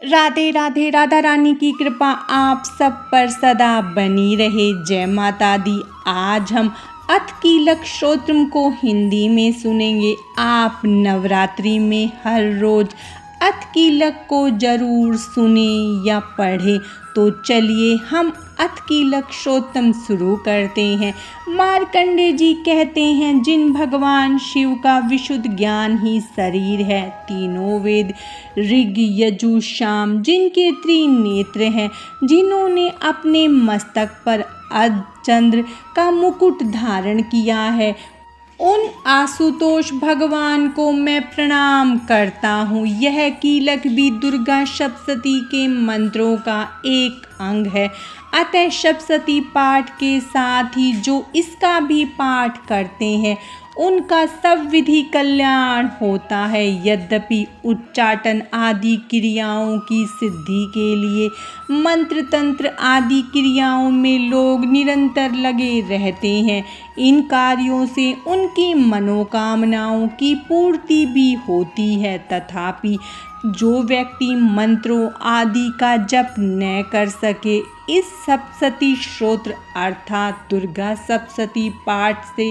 राधे राधे। राधा रानी की कृपा आप सब पर सदा बनी रहे। जय माता दी। आज हम अथ कीलक स्तोत्रम को हिंदी में सुनेंगे। आप नवरात्रि में हर रोज अथ कीलक को जरूर सुने या पढ़े। तो चलिए हम अथ कीलक स्तोत्रम शुरू करते हैं। मार्कंडे जी कहते हैं, जिन भगवान शिव का विशुद्ध ज्ञान ही शरीर है, तीनों वेद ऋग यजु साम जिनके त्रिनेत्र हैं, जिन्होंने अपने मस्तक पर अर्धचंद्र का मुकुट धारण किया है, उन आशुतोष भगवान को मैं प्रणाम करता हूँ। यह कीलक भी दुर्गा सप्तशती के मंत्रों का एक अंग है। अतः सप्तशती पाठ के साथ ही जो इसका भी पाठ करते हैं उनका सब विधि कल्याण होता है। यद्यपि उच्चाटन आदि क्रियाओं की सिद्धि के लिए मंत्र तंत्र आदि क्रियाओं में लोग निरंतर लगे रहते हैं, इन कार्यों से उनकी मनोकामनाओं की पूर्ति भी होती है। तथापि जो व्यक्ति मंत्रों आदि का जप न कर सके, इस सप्तशती स्तोत्र अर्थात दुर्गा सप्तशती पाठ से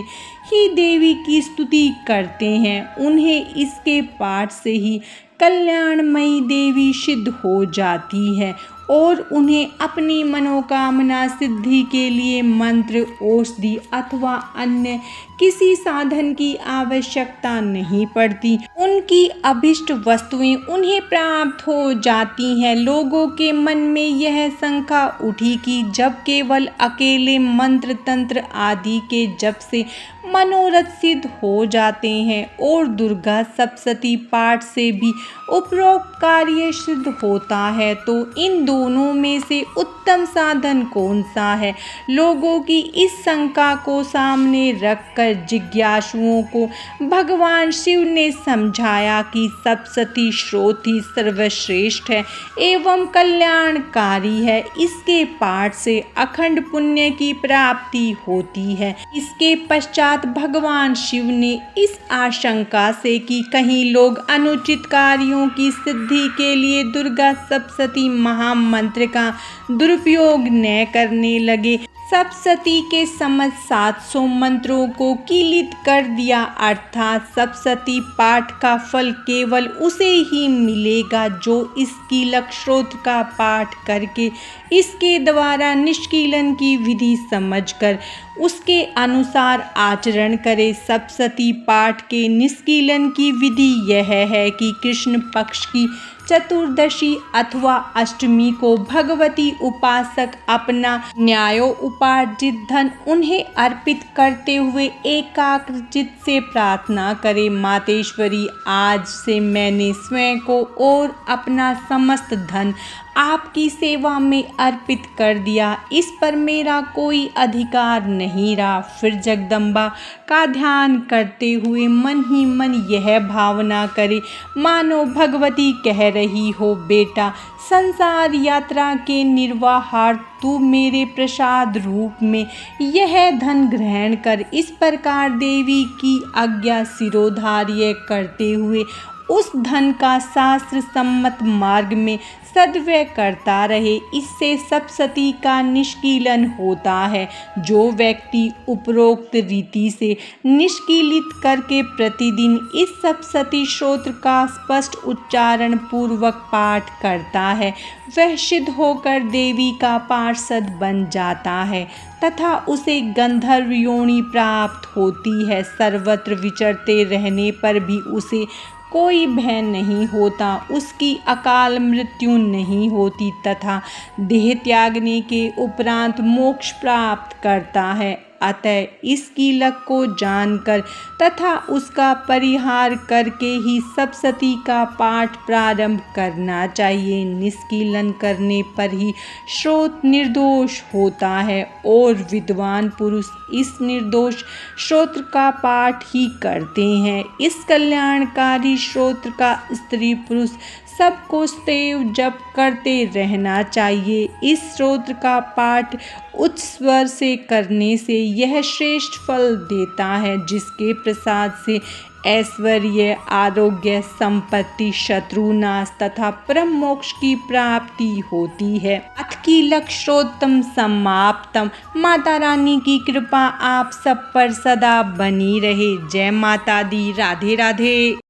ही देवी की स्तुति करते हैं, उन्हें इसके पाठ से ही कल्याणमयी देवी सिद्ध हो जाती है और उन्हें अपनी मनोकामना सिद्धि के लिए मंत्र, औषधि अथवा अन्य किसी साधन की आवश्यकता नहीं पड़ती। उनकी अभिष्ट वस्तुएं उन्हें प्राप्त हो जाती हैं। लोगों के मन में यह शंका उठी कि जब केवल अकेले मंत्र तंत्र आदि के जप से मनोरथ सिद्ध हो जाते हैं और दुर्गा सप्तशती पाठ से भी उपरोक्त कार्य सिद्ध होता है, तो इन दोनों में से उत्तम साधन कौन सा है? लोगों की इस शंका को सामने रखकर जिज्ञासुओं को भगवान शिव ने समझाया कि सप्तशती स्तोत्र ही सर्वश्रेष्ठ है एवं कल्याणकारी है। इसके पाठ से अखंड पुण्य की प्राप्ति होती है। इसके पश्चात भगवान शिव ने इस आशंका से कि कहीं लोग अनुचित कार्यों की सिद्धि के लिए दुर्गा सप्तशती महामंत्र का दुरुपयोग न करने लगे, सप्तशती के समस्त 700 मंत्रों को कीलित कर दिया। अर्थात सप्तशती पाठ का फल केवल उसे ही मिलेगा जो इस कीलक स्तोत्र का पाठ करके इसके द्वारा निष्कीलन की विधि समझकर उसके अनुसार आचरण करे। सप्तशती पाठ के निष्कीलन की विधि यह है कि कृष्ण पक्ष की चतुर्दशी अथवा अष्टमी को भगवती उपासक अपना न्यायोपार्जित धन उन्हें अर्पित करते हुए एकाग्र चित्त से प्रार्थना करे, मातेश्वरी, आज से मैंने स्वयं को और अपना समस्त धन आपकी सेवा में अर्पित कर दिया। इस पर मेरा कोई अधिकार नहीं रहा। फिर जगदम्बा का ध्यान करते हुए मन ही मन यह भावना करे, मानो भगवती कह रही हो, बेटा, संसार यात्रा के निर्वाहार्थ तू मेरे प्रसाद रूप में यह धन ग्रहण कर। इस प्रकार देवी की आज्ञा शिरोधार्य करते हुए उस धन का शास्त्र सम्मत मार्ग में सद्व्यय करता रहे। इससे सप्तशती का निष्कीलन होता है। जो व्यक्ति उपरोक्त रीति से निष्कीलित करके प्रतिदिन इस सप्तशती स्तोत्र का स्पष्ट उच्चारण पूर्वक पाठ करता है, वह सिद्ध होकर देवी का पार्षद बन जाता है तथा उसे गंधर्व योनि प्राप्त होती है। सर्वत्र विचरते रहने पर भी उसे कोई भय नहीं होता, उसकी अकाल मृत्यु नहीं होती तथा देह त्यागने के उपरांत मोक्ष प्राप्त करता है। अतः इस कीलक को जानकर तथा उसका परिहार करके ही सप्तशती का पाठ प्रारंभ करना चाहिए। निष्कीलन करने पर ही स्तोत्र निर्दोष होता है और विद्वान पुरुष इस निर्दोष स्तोत्र का पाठ ही करते हैं। इस कल्याणकारी स्तोत्र का स्त्री पुरुष सबको सदैव जप करते रहना चाहिए। इस स्तोत्र का पाठ उच्च स्वर से करने से यह श्रेष्ठ फल देता है, जिसके प्रसाद से ऐश्वर्य, आरोग्य, संपत्ति, शत्रुनाश तथा परम मोक्ष की प्राप्ति होती है। अथ कीलक श्रोत्रम समाप्तम। माता रानी की कृपा आप सब पर सदा बनी रहे। जय माता दी। राधे राधे।